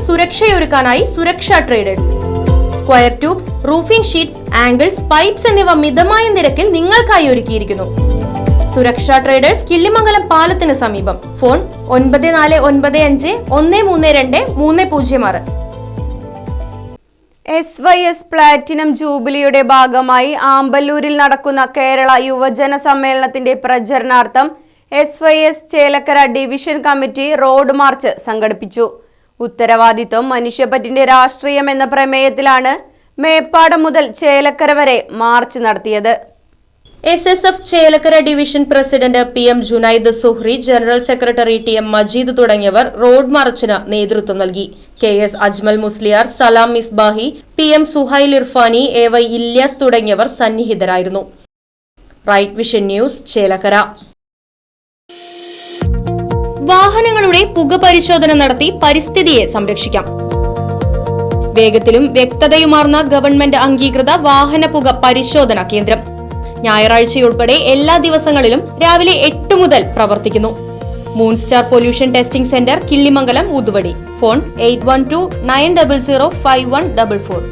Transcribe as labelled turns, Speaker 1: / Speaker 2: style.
Speaker 1: സുരക്ഷയൊരുക്കാനായി സുരക്ഷാ traders. Square tubes, roofing sheets, angles, pipes എന്നിവ മിതമായ നിരക്കിൽ നിങ്ങൾക്കായി ഒരുക്കിയിരിക്കുന്നു. സുരക്ഷാ ട്രേഡേഴ്സ്, കിള്ളിമംഗലം പാലത്തിന് സമീപം. ഫോൺ 9495132306.
Speaker 2: SYS പ്ലാറ്റിനം ജൂബിലിയുടെ ഭാഗമായി ആമ്പല്ലൂരിൽ നടക്കുന്ന കേരള യുവജന സമ്മേളനത്തിന്റെ പ്രചരണാർത്ഥം SYS Chelakkara division committee road March സംഘടിപ്പിച്ചു. ഉത്തരവാദിത്വം മനുഷ്യപ്പറ്റിന്റെ രാഷ്ട്രീയം എന്ന പ്രമേയത്തിലാണ് മേപ്പാടം മുതൽ ചേലക്കര വരെ മാർച്ച് നടത്തിയത്.
Speaker 1: SSF Chelakkara division president PM Junaid Suhri, general secretary TM Majeed തുടങ്ങിയവർ റോഡ് മാർച്ചിന് നേതൃത്വം നൽകി. KS അജ്മൽ മുസ്ലിയാർ, സലാം മിസ്ബാഹി, PM സുഹൈൽ ഇർഫാനി, AY ഇല്യാസ് തുടങ്ങിയവർ സന്നിഹിതരായിരുന്നു. Right Vision News, Chelakkara. വാഹനങ്ങളുടെ പുക പരിശോധന നടത്തി പരിസ്ഥിതിയെ സംരക്ഷിക്കാം. വേഗത്തിലും വ്യക്തതയുമാർന്ന ഗവൺമെന്റ് അംഗീകൃത വാഹന പുക പരിശോധന കേന്ദ്രം ഞായറാഴ്ചയുൾപ്പെടെ എല്ലാ ദിവസങ്ങളിലും രാവിലെ 8 മുതൽ പ്രവർത്തിക്കുന്നു. മൂൺസ്റ്റാർ pollution testing centre, Killimangalam, Uthuvadi. Phone 8129005144.